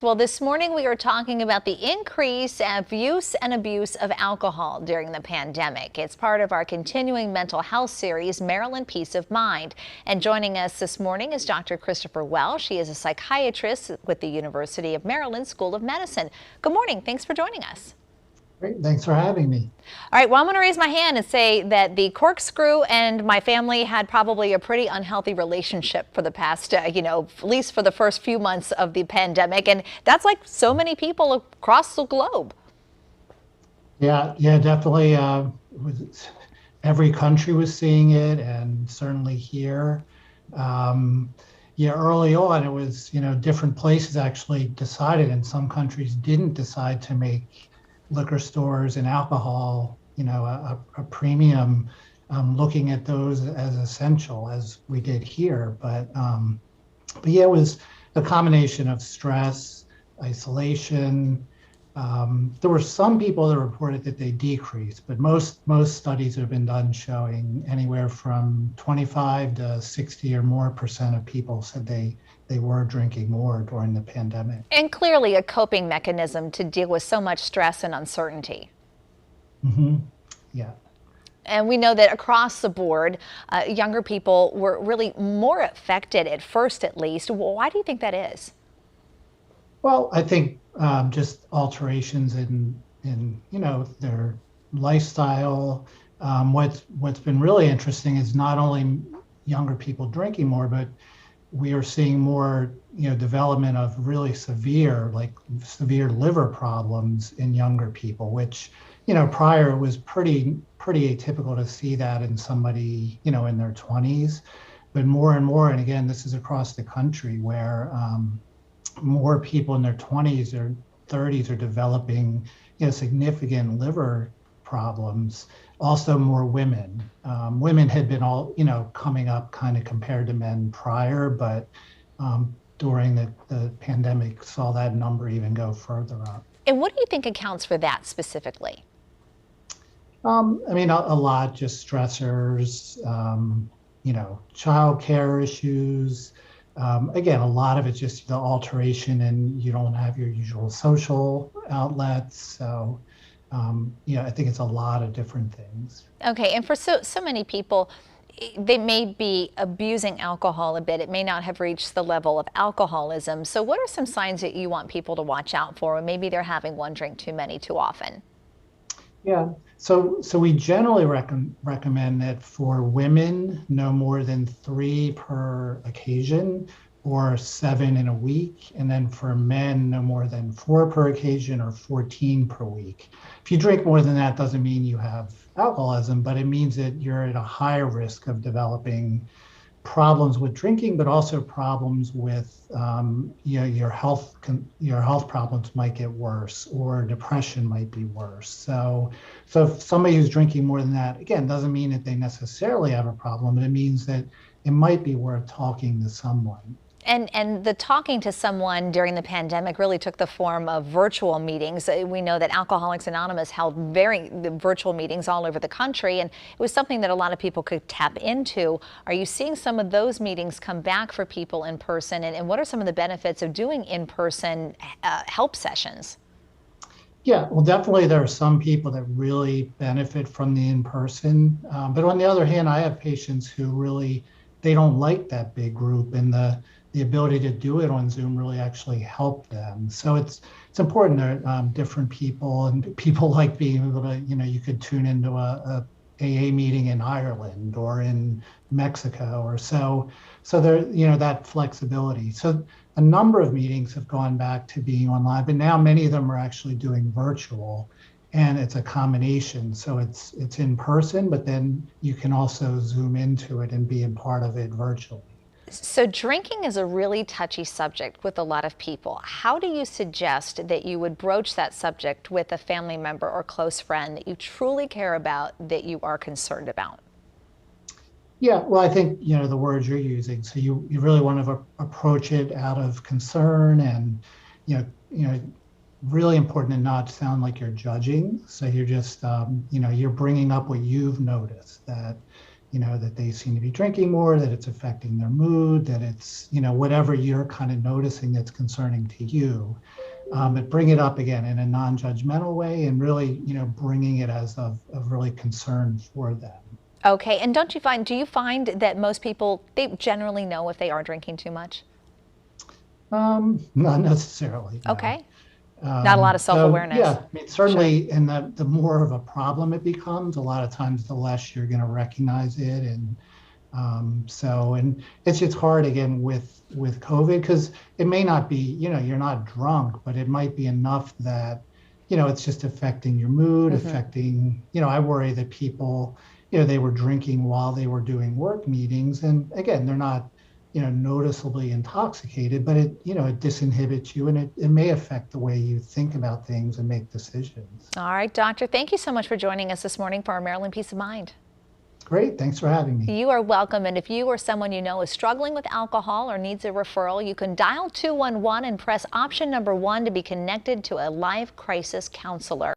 Well, this morning we are talking about the increase of use and abuse of alcohol during the pandemic. It's part of our continuing mental health series, Maryland Peace of Mind. And joining us this morning is Dr. Christopher Welsh. She is a psychiatrist with the University of Maryland School of Medicine. Good morning. Thanks for joining us. Great. Thanks for having me. All right, well, I'm going to raise my hand and say that the corkscrew and my family had probably a pretty unhealthy relationship for the past, at least for the first few months of the pandemic. And that's like so many people across the globe. Yeah, definitely. Every country was seeing it, and certainly here. Um, yeah, early on, it was, different places actually decided, and some countries didn't decide to make liquor stores and alcohol, a premium, looking at those as essential as we did here. But yeah, it was a combination of stress, isolation. There were some people that reported that they decreased, but most studies have been done showing anywhere from 25 to 60 or more percent of people said they were drinking more during the pandemic. And clearly a coping mechanism to deal with so much stress and uncertainty. Hmm. Yeah. And we know that across the board, younger people were really more affected at first, at least. Well, why do you think that is? Well, I think just alterations in their lifestyle. What's been really interesting is not only younger people drinking more, but we are seeing more development of really severe liver problems in younger people, which prior was pretty atypical to see that in somebody in their 20s, but more and more, and again, this is across the country where more people in their 20s or 30s are developing significant liver problems. Also more women. Women had been all coming up kind of compared to men prior, but during the pandemic saw that number even go further up. And what do you think accounts for that specifically? I mean, a lot just stressors, childcare issues. Again, a lot of it's just the alteration, and you don't have your usual social outlets. So, I think it's a lot of different things. Okay, and for so many people, they may be abusing alcohol a bit. It may not have reached the level of alcoholism. So what are some signs that you want people to watch out for when maybe they're having one drink too many too often? Yeah. So we generally recommend that for women, no more than 3 per occasion or 7 in a week. And then for men, no more than 4 per occasion or 14 per week. If you drink more than that, doesn't mean you have alcoholism, but it means that you're at a higher risk of developing problems with drinking, but also problems with your health problems might get worse, or depression might be worse. So if somebody who's drinking more than that, again, doesn't mean that they necessarily have a problem, but it means that it might be worth talking to someone. And the talking to someone during the pandemic really took the form of virtual meetings. We know that Alcoholics Anonymous held virtual meetings all over the country, and it was something that a lot of people could tap into. Are you seeing some of those meetings come back for people in person, and what are some of the benefits of doing in-person help sessions? Yeah, well, definitely there are some people that really benefit from the in-person. But on the other hand, I have patients who really, they don't like that big group, and the ability to do it on Zoom really actually helped them. So it's important that different people, and people like being able to, you could tune into a AA meeting in Ireland or in Mexico or so. So there, that flexibility. So a number of meetings have gone back to being online, but now many of them are actually doing virtual, and it's a combination. So it's in person, but then you can also Zoom into it and be a part of it virtually. So drinking is a really touchy subject with a lot of people. How do you suggest that you would broach that subject with a family member or close friend that you truly care about, that you are concerned about? Yeah, well, I think the words you're using. So you really want to approach it out of concern, and really important to not sound like you're judging. So you're just you're bringing up what you've noticed, that that they seem to be drinking more, that it's affecting their mood, that it's, whatever you're kind of noticing that's concerning to you. But bring it up again in a non-judgmental way and really, bringing it as of really concern for them. Okay, and do you find that most people, they generally know if they are drinking too much? Not necessarily. No. Okay. Not a lot of self-awareness. Yeah, I mean, certainly, and the more of a problem it becomes, a lot of times the less you're going to recognize it. And and it's just hard again with COVID, because it may not be, you're not drunk, but it might be enough that, it's just affecting your mood, affecting, I worry that people, they were drinking while they were doing work meetings. And again, they're not, noticeably intoxicated, but it disinhibits you, and it may affect the way you think about things and make decisions. All right, doctor, thank you so much for joining us this morning for our Maryland Peace of Mind. Great, thanks for having me. You are welcome. And if you or someone you know is struggling with alcohol or needs a referral, you can dial 211 and press option number 1 to be connected to a live crisis counselor.